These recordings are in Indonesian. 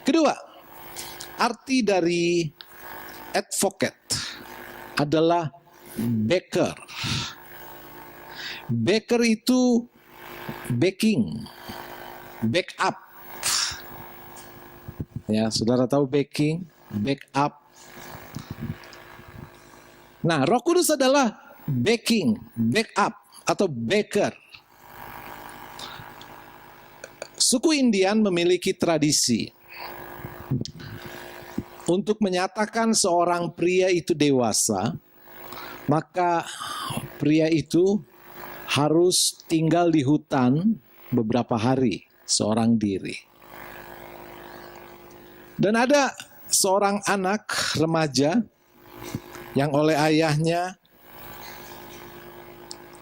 Kedua, arti dari advocate adalah backer. Backer itu backing, backup. Ya, saudara tahu backing, backup. Nah, Roh Kudus adalah backing, backup atau backer. Suku Indian memiliki tradisi untuk menyatakan seorang pria itu dewasa, maka pria itu harus tinggal di hutan beberapa hari seorang diri. Dan ada seorang anak remaja yang oleh ayahnya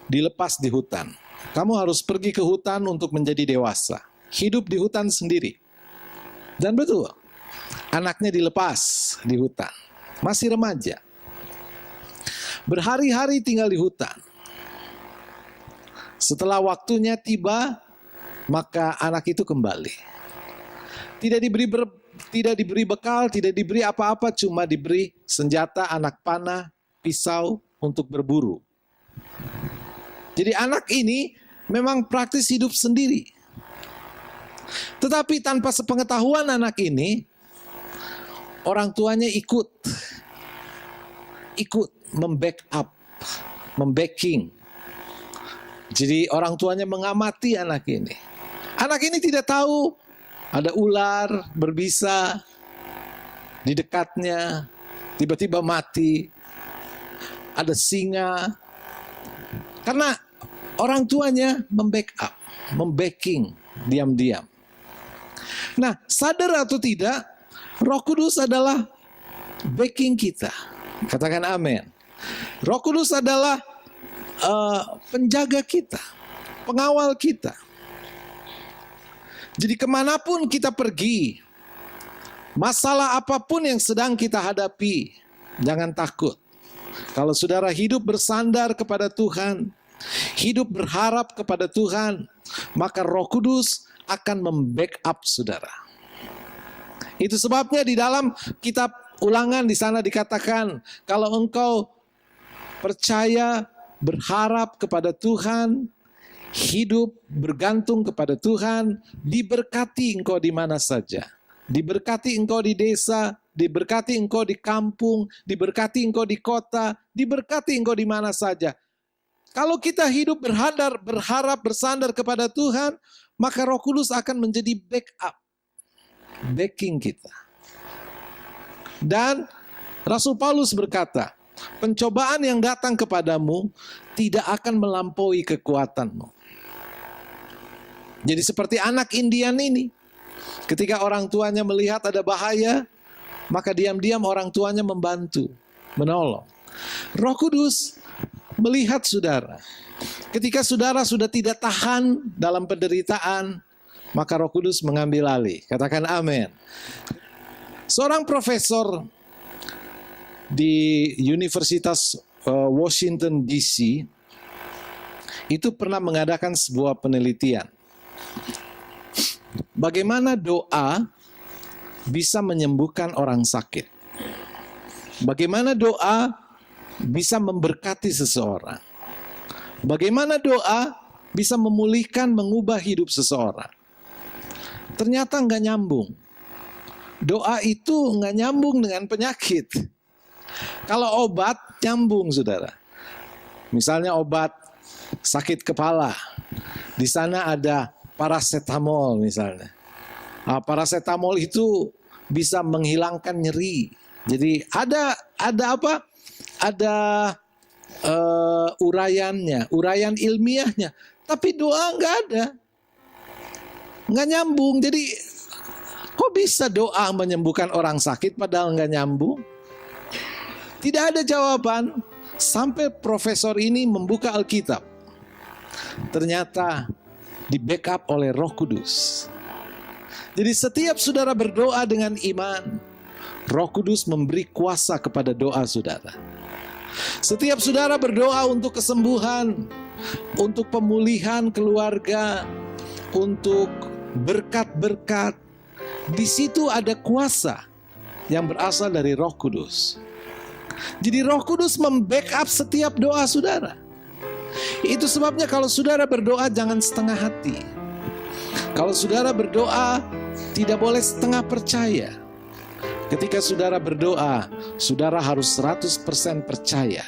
dilepas di hutan. Kamu harus pergi ke hutan untuk menjadi dewasa. Hidup di hutan sendiri. Dan betul, anaknya dilepas di hutan. Masih remaja. Berhari-hari tinggal di hutan. Setelah waktunya tiba, maka anak itu kembali. Tidak diberi bekal, tidak diberi apa-apa, cuma diberi senjata, anak panah, pisau untuk berburu. Jadi anak ini memang praktis hidup sendiri. Tetapi tanpa sepengetahuan anak ini, orang tuanya ikut membackup, membacking. Jadi orang tuanya mengamati anak ini. Anak ini tidak tahu ada ular berbisa di dekatnya, tiba-tiba mati. Ada singa. Karena orang tuanya membackup, membacking, diam-diam. Nah, sadar atau tidak, Roh Kudus adalah backing kita. Katakan amin. Roh Kudus adalah penjaga kita, pengawal kita. Jadi kemanapun kita pergi, masalah apapun yang sedang kita hadapi, jangan takut. Kalau saudara hidup bersandar kepada Tuhan, hidup berharap kepada Tuhan, maka Roh Kudus akan membackup saudara. Itu sebabnya di dalam kitab Ulangan di sana dikatakan, kalau engkau percaya, berharap kepada Tuhan, hidup bergantung kepada Tuhan, diberkati engkau di mana saja. Diberkati engkau di desa, diberkati engkau di kampung, diberkati engkau di kota, diberkati engkau di mana saja. Kalau kita hidup berharap, bersandar kepada Tuhan, maka Roh Kudus akan menjadi backup, backing kita. Dan Rasul Paulus berkata, pencobaan yang datang kepadamu tidak akan melampaui kekuatanmu. Jadi seperti anak Indian ini, ketika orang tuanya melihat ada bahaya, maka diam-diam orang tuanya membantu, menolong. Roh Kudus melihat saudara. Ketika saudara sudah tidak tahan dalam penderitaan, maka Roh Kudus mengambil alih. Katakan amin. Seorang profesor di Universitas Washington DC itu pernah mengadakan sebuah penelitian. Bagaimana doa bisa menyembuhkan orang sakit? Bagaimana doa bisa memberkati seseorang? Bagaimana doa bisa memulihkan, mengubah hidup seseorang? Ternyata nggak nyambung. Doa itu nggak nyambung dengan penyakit. Kalau obat nyambung, saudara. Misalnya obat sakit kepala, di sana ada paracetamol misalnya. Paracetamol itu bisa menghilangkan nyeri. Jadi ada apa? Ada uraiannya, uraian ilmiahnya. Tapi doa nggak ada, nggak nyambung. Jadi kok bisa doa menyembuhkan orang sakit padahal nggak nyambung? Tidak ada jawaban sampai profesor ini membuka Alkitab. Ternyata di backup oleh Roh Kudus. Jadi setiap saudara berdoa dengan iman, Roh Kudus memberi kuasa kepada doa saudara. Setiap saudara berdoa untuk kesembuhan, untuk pemulihan keluarga, untuk berkat-berkat, Di situ ada kuasa yang berasal dari Roh Kudus. Jadi Roh Kudus membackup setiap doa saudara. Itu sebabnya kalau saudara berdoa jangan setengah hati. Kalau saudara berdoa tidak boleh setengah percaya. Ketika saudara berdoa, saudara harus 100% percaya.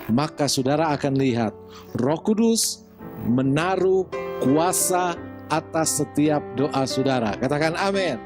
Maka saudara akan lihat Roh Kudus menaruh kuasa atas setiap doa saudara. Katakan amin.